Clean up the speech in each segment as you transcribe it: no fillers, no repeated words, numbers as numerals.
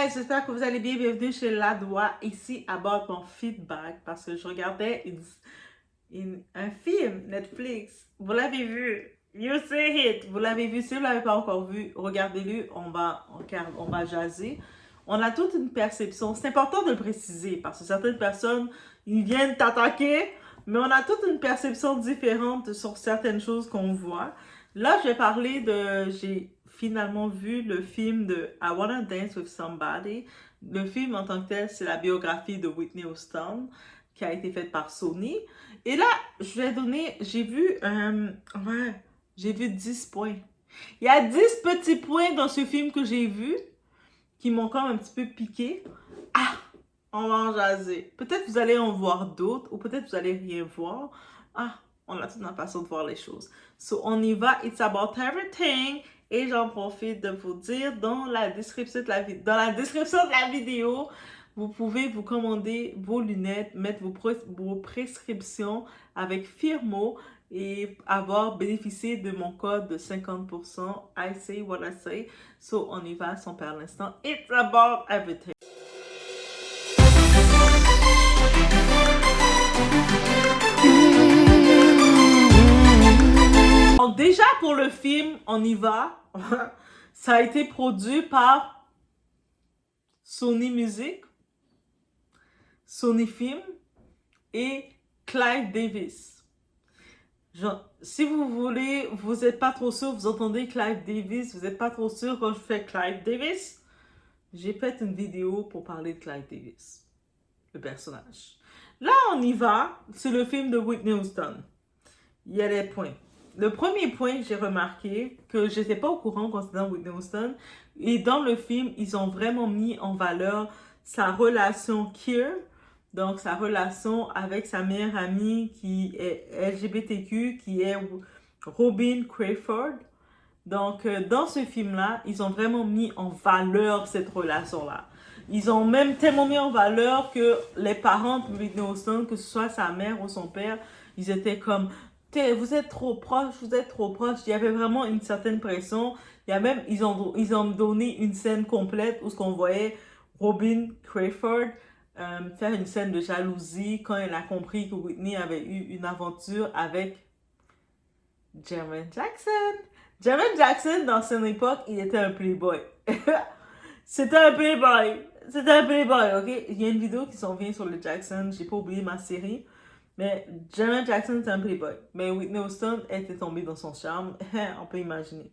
guys, j'espère que vous allez bien. Bienvenue chez Ladois, ici à bord de mon feedback, parce que je regardais un film Netflix. Vous l'avez vu, you see it. Vous l'avez vu, si vous ne l'avez pas encore vu, regardez-le, on va jaser. On a toute une perception, c'est important de le préciser, parce que certaines personnes, ils viennent t'attaquer, mais on a toute une perception différente sur certaines choses qu'on voit. Là, je vais parler j'ai finalement vu le film de I Wanna Dance with Somebody. Le film en tant que tel, c'est la biographie de Whitney Houston qui a été faite par Sony. Et là, j'ai vu 10 points. Il y a 10 petits points dans ce film que j'ai vu qui m'ont quand même un petit peu piqué. Ah, on va en jaser. Peut-être vous allez en voir d'autres ou peut-être vous allez rien voir. Ah, on a toute une façon de voir les choses. So, on y va. It's about everything. Et j'en profite de vous dire dans la description de la vidéo, vous pouvez vous commander vos lunettes, mettre vos prescriptions avec Firmo et avoir bénéficié de mon code de 50%. I say what I say. So, on y va sans perdre l'instant. It's about everything. Donc déjà pour le film, on y va. Ça a été produit par Sony Music, Sony Film et Clive Davis. Si vous voulez, vous n'êtes pas trop sûr, vous entendez Clive Davis, vous n'êtes pas trop sûr quand je fais Clive Davis, j'ai fait une vidéo pour parler de Clive Davis, le personnage. Là, on y va, c'est le film de Whitney Houston. Il y a des points. Le premier point que j'ai remarqué, que je n'étais pas au courant concernant Whitney Houston, et dans le film, ils ont vraiment mis en valeur sa relation queer, donc sa relation avec sa meilleure amie qui est LGBTQ, qui est Robin Crawford. Donc, dans ce film-là, ils ont vraiment mis en valeur cette relation-là. Ils ont même tellement mis en valeur que les parents de Whitney Houston, que ce soit sa mère ou son père, ils étaient comme... Vous êtes trop proche, vous êtes trop proche. Il y avait vraiment une certaine pression. Ils ont donné une scène complète où ce qu'on voyait Robin Crawford faire une scène de jalousie quand elle a compris que Whitney avait eu une aventure avec Jermaine Jackson. Jermaine Jackson, dans son époque, il était un playboy. C'était un playboy, ok? Il y a une vidéo qui s'en vient sur le Jackson. J'ai pas oublié ma série. Mais Jermaine Jackson, c'est un playboy. Mais Whitney Houston était tombée dans son charme. On peut imaginer.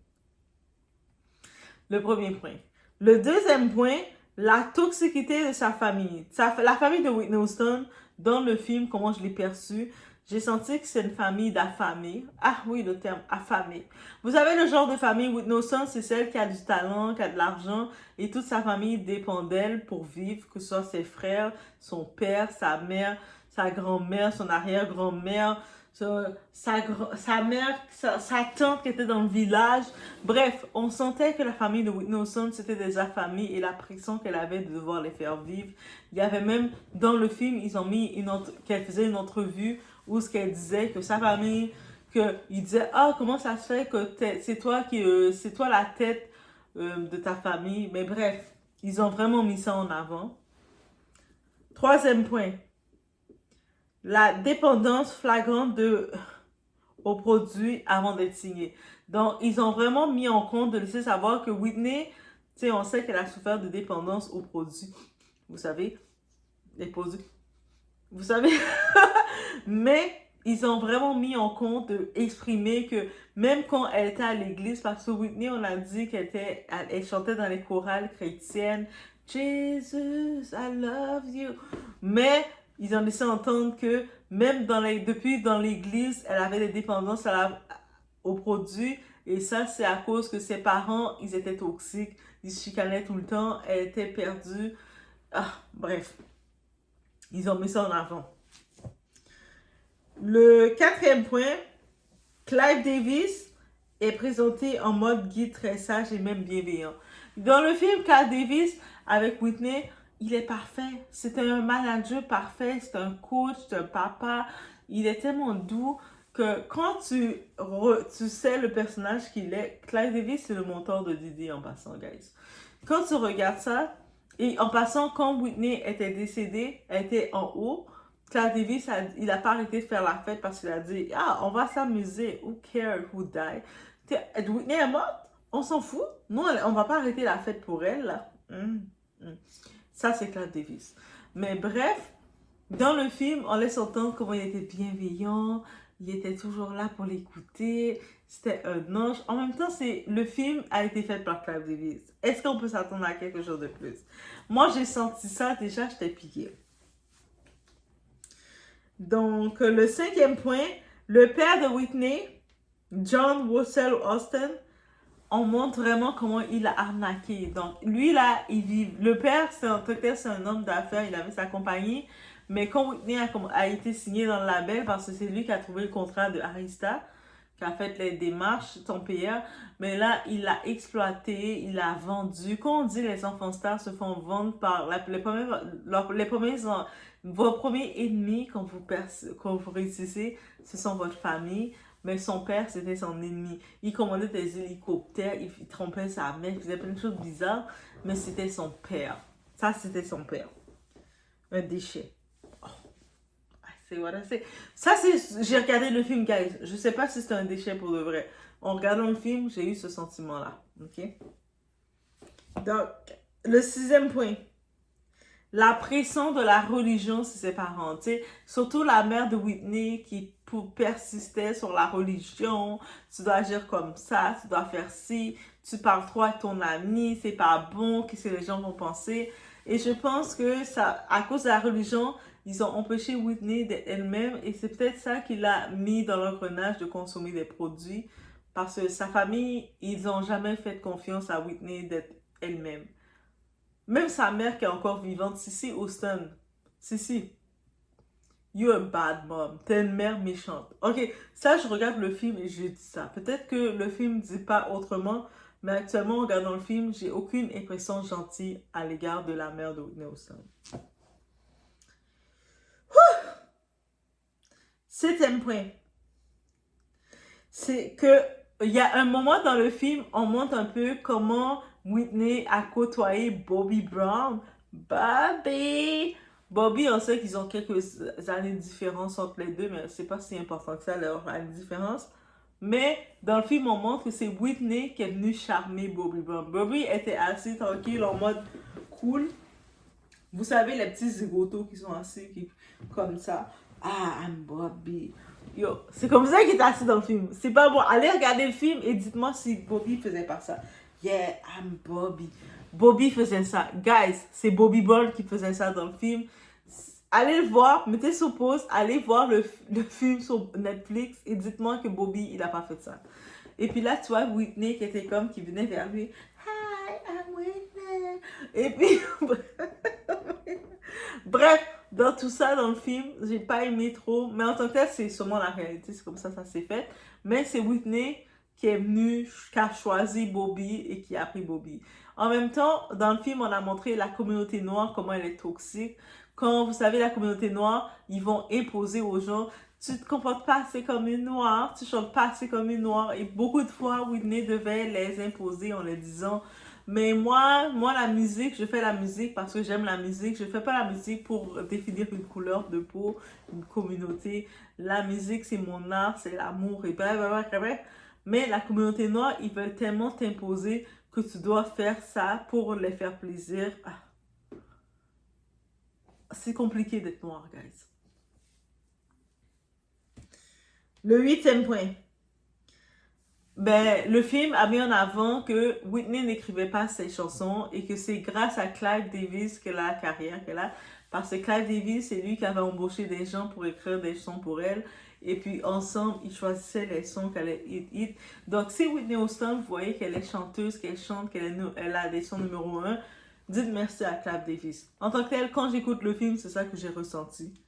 Le premier point. Le deuxième point, la toxicité de sa famille. La famille de Whitney Houston, dans le film, comment je l'ai perçue, j'ai senti que c'est une famille d'affamés. Ah oui, le terme affamé. Vous savez, le genre de famille, Whitney Houston, c'est celle qui a du talent, qui a de l'argent, et toute sa famille dépend d'elle pour vivre, que ce soit ses frères, son père, sa mère, sa grand-mère, son arrière-grand-mère, sa mère, sa tante qui était dans le village. Bref, on sentait que la famille de Whitney Houston, c'était des affamés et la pression qu'elle avait de devoir les faire vivre. Il y avait même, dans le film, ils ont mis qu'elle faisait une entrevue où ce qu'elle disait que sa famille, il disait, ah, comment ça se fait que c'est toi la tête de ta famille. Mais bref, ils ont vraiment mis ça en avant. Troisième point. La dépendance flagrante aux produits avant d'être signé. Donc, ils ont vraiment mis en compte de laisser savoir que Whitney, tu sais, on sait qu'elle a souffert de dépendance aux produits. Vous savez, les produits. Vous savez, mais ils ont vraiment mis en compte d'exprimer que même quand elle était à l'église, parce que Whitney, on a dit elle chantait dans les chorales chrétiennes, Jesus, I love you. Mais ils ont laissé entendre que même depuis dans l'église, elle avait des dépendances aux produits. Et ça, c'est à cause que ses parents, ils étaient toxiques. Ils se chicanaient tout le temps. Elle était perdue. Ah, bref. Ils ont mis ça en avant. Le quatrième point, Clive Davis est présenté en mode guide très sage et même bienveillant. Dans le film, Clive Davis, avec Whitney, il est parfait. C'était un manager parfait, c'est un coach, c'est un papa. Il est tellement doux que quand tu sais le personnage qu'il est, Clive Davis, c'est le mentor de Didi en passant, guys. Quand tu regardes ça, Et en passant, quand Whitney était décédée, elle était en haut. Clive Davis, il n'a pas arrêté de faire la fête parce qu'il a dit, ah, on va s'amuser. Who cares who died? Whitney est morte? On s'en fout? Non, on va pas arrêter la fête pour elle, là. Ça, c'est Clive Davis. Mais bref, dans le film, on laisse entendre comment il était bienveillant, il était toujours là pour l'écouter, c'était un ange. En même temps, le film a été fait par Clive Davis. Est-ce qu'on peut s'attendre à quelque chose de plus? Moi, j'ai senti ça, déjà, j'étais piquée. Donc, le 5e point, le père de Whitney, John Russell Austin, on montre vraiment comment il a arnaqué. Donc, lui, là, il vit... Le père, c'est un homme d'affaires, il avait sa compagnie. Mais quand Whitney a été signé dans le label, parce que c'est lui qui a trouvé le contrat de Arista, qui a fait les démarches, son payeur, mais là, il l'a exploité, il l'a vendu. Quand on dit les enfants stars se font vendre par vos premiers ennemis quand vous réussissez, ce sont votre famille. Mais son père, c'était son ennemi. Il commandait des hélicoptères, il trompait sa mère, il faisait plein de choses bizarres, mais c'était son père. Ça, c'était son père. Un déchet. Oh. C'est voilà, c'est... Ça, c'est... J'ai regardé le film, guys. Je sais pas si c'était un déchet pour de vrai. En regardant le film, j'ai eu ce sentiment-là. OK? Donc, le 6e point. La pression de la religion sur ses parents, tu sais, surtout la mère de Whitney qui persistait sur la religion, tu dois agir comme ça, tu dois faire ci, tu parles trop à ton ami, c'est pas bon, qu'est-ce que les gens vont penser. Et je pense que ça, à cause de la religion, ils ont empêché Whitney d'être elle-même et c'est peut-être ça qui l'a mis dans l'engrenage de consommer des produits parce que sa famille, ils n'ont jamais fait confiance à Whitney d'être elle-même. Même sa mère qui est encore vivante, Cissy Houston. Cissy, you're a bad mom. T'es une mère méchante. Ok, ça, je regarde le film et je dis ça. Peut-être que le film ne dit pas autrement, mais actuellement, en regardant le film, j'ai aucune impression gentille à l'égard de la mère de Whitney Houston. 7e point. C'est que il y a un moment dans le film, on montre un peu comment Whitney a côtoyé Bobby Brown. Bobby, on sait qu'ils ont quelques années de différence entre les deux, mais c'est pas si important que ça, leur année de différence. Mais dans le film, on montre que c'est Whitney qui est venue charmer Bobby Brown. Bobby était assis tranquille, en mode cool. Vous savez, les petits zigotos qui sont assis comme ça. Ah, I'm Bobby. Yo, c'est comme ça qu'il est assis dans le film. C'est pas bon. Allez regarder le film et dites-moi si Bobby faisait pas ça. Yeah, I'm Bobby. Bobby faisait ça. Guys, c'est Bobby Brown qui faisait ça dans le film. Allez le voir, mettez sur pause, allez voir le film sur Netflix et dites-moi que Bobby, il a pas fait ça. Et puis là, tu vois Whitney qui était comme, qui venait vers lui. Hi, I'm Whitney. Et puis, bref, dans tout ça, dans le film, j'ai pas aimé trop. Mais en tant que tel, c'est sûrement la réalité, c'est comme ça s'est fait. Mais c'est Whitney qui est venue, qui a choisi Bobby et qui a pris Bobby. En même temps, dans le film, on a montré la communauté noire, comment elle est toxique. Quand vous savez, la communauté noire, ils vont imposer aux gens, tu te comportes pas assez comme une noire, tu chantes pas assez comme une noire. Et beaucoup de fois, Whitney devait les imposer en leur disant, mais moi, la musique, je fais la musique parce que j'aime la musique. Je fais pas la musique pour définir une couleur de peau, une communauté. La musique, c'est mon art, c'est l'amour et bref. Mais la communauté noire, ils veulent tellement t'imposer que tu dois faire ça pour les faire plaisir. C'est compliqué d'être noir, guys. Le 8e point. Ben, le film a mis en avant que Whitney n'écrivait pas ses chansons et que c'est grâce à Clive Davis qu'elle a la carrière qu'elle a. Parce que Clive Davis, c'est lui qui avait embauché des gens pour écrire des chansons pour elle. Et puis, ensemble, ils choisissaient les sons qu'elle allait hit. Donc, si Whitney Houston, vous voyez qu'elle est chanteuse, qu'elle chante, elle a des sons numéro 1, dites merci à Clive Davis. En tant que tel, quand j'écoute le film, c'est ça que j'ai ressenti.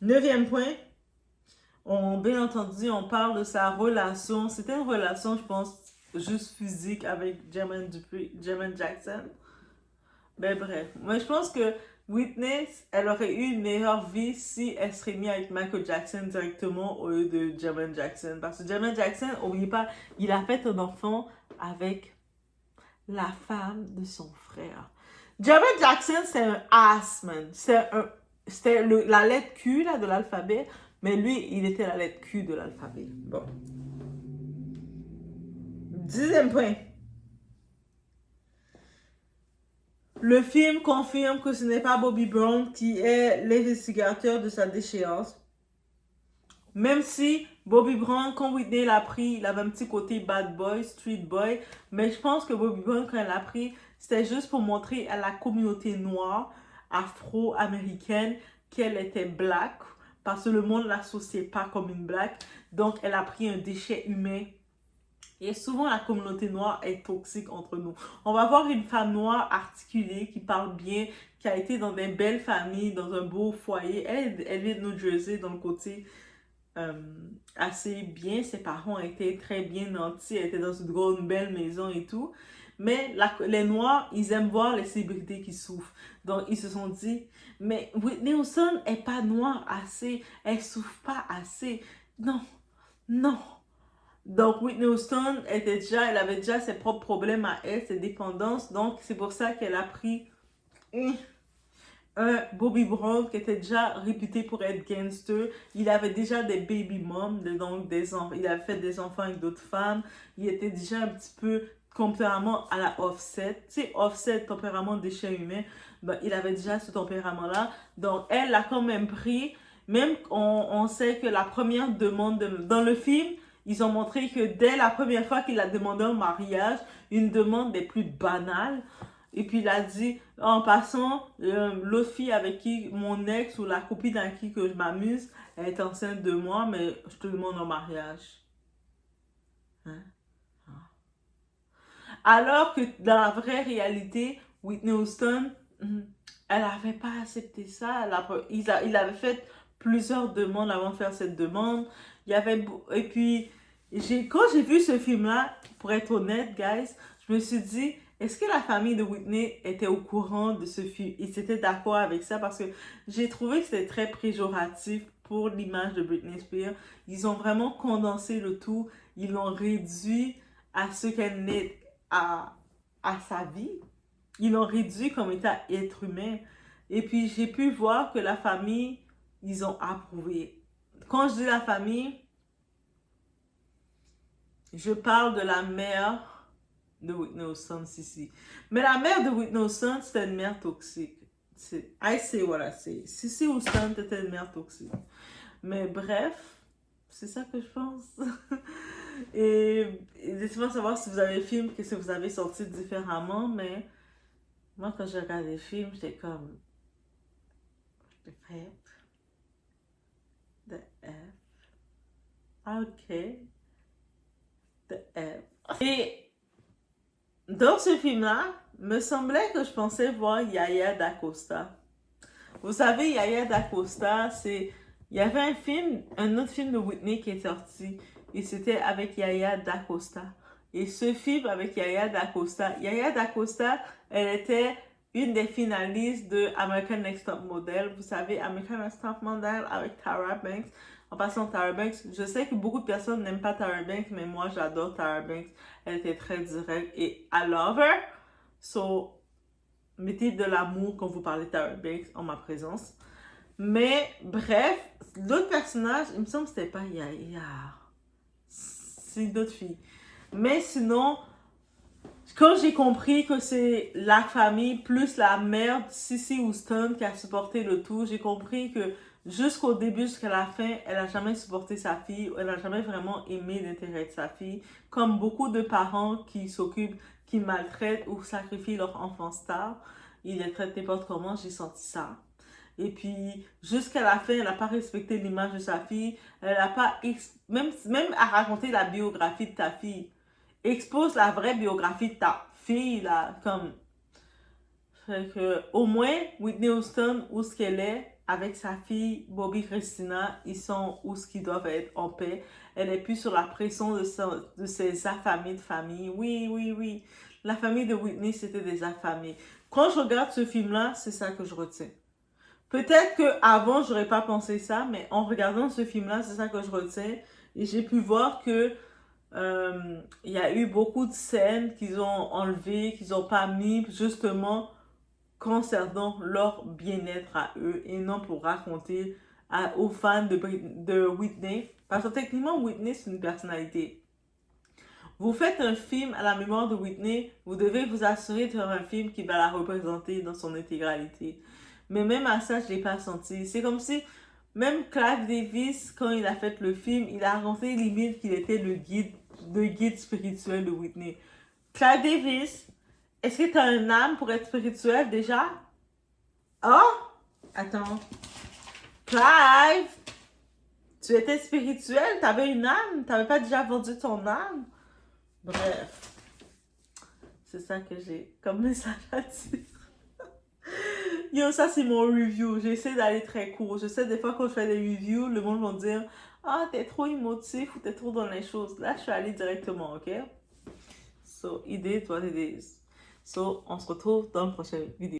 9e point. Bien entendu, on parle de sa relation. C'était une relation, je pense, juste physique avec Jermaine Jackson. Ben bref. Moi, je pense que Whitney, elle aurait eu une meilleure vie si elle serait mise avec Michael Jackson directement au lieu de Jermaine Jackson. Parce que Jermaine Jackson, n'oubliez pas, il a fait un enfant avec la femme de son frère. Jared Jackson, c'est un ass, man. C'était la lettre Q là, de l'alphabet, mais lui, il était la lettre Q de l'alphabet. Bon. 10e point. Le film confirme que ce n'est pas Bobby Brown qui est l'investigateur de sa déchéance. Même si Bobby Brown, quand Whitney l'a pris, il avait un petit côté bad boy, street boy. Mais je pense que Bobby Brown, quand elle l'a pris, c'était juste pour montrer à la communauté noire, afro-américaine, qu'elle était black. Parce que le monde ne l'associait pas comme une black. Donc, elle a pris un déchet humain. Et souvent, la communauté noire est toxique entre nous. On va voir une femme noire articulée, qui parle bien, qui a été dans des belles familles, dans un beau foyer. Elle vient de New Jersey, dans le côté assez bien. Ses parents étaient très bien nantis, elle était dans une grande belle maison et tout. Mais les Noirs, ils aiment voir les célébrités qui souffrent. Donc, ils se sont dit, mais Whitney Houston est pas noire assez, elle souffre pas assez. Non, non. Donc, Whitney Houston elle avait déjà ses propres problèmes à elle, ses dépendances. Donc, c'est pour ça qu'elle a pris un Bobby Brown qui était déjà réputé pour être gangster. Il avait déjà des baby moms, donc il avait fait des enfants avec d'autres femmes. Il était déjà un petit peu tempérament à la Offset. Tu sais, Offset, tempérament déchet humain. Ben, il avait déjà ce tempérament-là. Donc, elle l'a quand même pris. Même on sait que la première demande dans le film, ils ont montré que dès la première fois qu'il a demandé un mariage, une demande des plus banales. Et puis il a dit, en passant, l'autre fille avec qui, mon ex ou la copine avec qui que je m'amuse, elle est enceinte de moi, mais je te demande en mariage. Hein? Alors que dans la vraie réalité, Whitney Houston, elle n'avait pas accepté ça. Il avait fait plusieurs demandes avant de faire cette demande. Et puis, quand j'ai vu ce film-là, pour être honnête, guys, je me suis dit, est-ce que la famille de Whitney était au courant de ce film? Ils étaient d'accord avec ça parce que j'ai trouvé que c'était très péjoratif pour l'image de Britney Spears. Ils ont vraiment condensé le tout. Ils l'ont réduit à ce qu'elle n'est à sa vie. Ils l'ont réduit comme état être humain. Et puis j'ai pu voir que la famille, ils ont approuvé. Quand je dis la famille, je parle de la mère de Whitney Houston, Sissy. Mais la mère de Whitney Houston, c'était une mère toxique. I say what I say. Sissy Houston était une mère toxique. Mais bref, c'est ça que je pense. Et laissez-moi savoir si vous avez le film, qu'est-ce que vous avez sorti différemment. Mais moi, quand je regarde les films, j'étais comme... The F. The F. Ok. The F. Et dans ce film-là, me semblait que je pensais voir Yaya DaCosta. Vous savez, Yaya DaCosta, c'est... Il y avait un autre film de Whitney qui est sorti. Et c'était avec Yaya DaCosta. Et ce film avec Yaya DaCosta, elle était une des finalistes de American Next Top Model. Vous savez, American Next Top Model avec Tyra Banks. En passant, Tyra Banks, je sais que beaucoup de personnes n'aiment pas Tyra Banks, mais moi, j'adore Tyra Banks. Elle était très directe et I love her. So, mettez de l'amour quand vous parlez de Tyra Banks en ma présence. Mais, bref, l'autre personnage, il me semble que c'était pas Yaya. C'est une autre fille. Mais sinon, quand j'ai compris que c'est la famille plus la mère de Cissy Houston qui a supporté le tout, j'ai compris que jusqu'au début, jusqu'à la fin, elle n'a jamais supporté sa fille, elle n'a jamais vraiment aimé l'intérêt de sa fille. Comme beaucoup de parents qui s'occupent, qui maltraitent ou sacrifient leur enfant star, ils les traitent n'importe comment, j'ai senti ça. Et puis, jusqu'à la fin, elle n'a pas respecté l'image de sa fille. Elle n'a pas... Même à raconter la biographie de ta fille. Expose la vraie biographie de ta fille, là. Comme... Fait que, au moins, Whitney Houston, où ce qu'elle est, avec sa fille, Bobby Christina, ils sont où ce qu'ils doivent être en paix. Elle est plus sur la pression de ses affamés de famille. Oui, oui, oui. La famille de Whitney, c'était des affamés. Quand je regarde ce film-là, c'est ça que je retiens. Peut-être qu'avant, j'aurais pas pensé ça, mais en regardant ce film-là, c'est ça que je retiens. Et j'ai pu voir que il y a eu beaucoup de scènes qu'ils ont enlevées, qu'ils n'ont pas mis, justement, concernant leur bien-être à eux et non pour raconter aux fans de Whitney. Parce que techniquement, Whitney, c'est une personnalité. Vous faites un film à la mémoire de Whitney, vous devez vous assurer de faire un film qui va la représenter dans son intégralité. Mais même à ça, je ne l'ai pas senti. C'est comme si, même Clive Davis, quand il a fait le film, il a raconté limite qu'il était le guide spirituel de Whitney. Clive Davis, est-ce que tu as une âme pour être spirituel déjà? Oh? Attends. Clive, tu étais spirituel? Tu avais une âme? Tu n'avais pas déjà vendu ton âme? Bref. C'est ça que j'ai comme message à dire. Yo, ça c'est mon review. J'essaie d'aller très court. Je sais des fois quand je fais des reviews, le monde va dire ah, t'es trop émotif ou t'es trop dans les choses. Là, je suis allée directement, ok? So, it is what it is. So, on se retrouve dans la prochaine vidéo.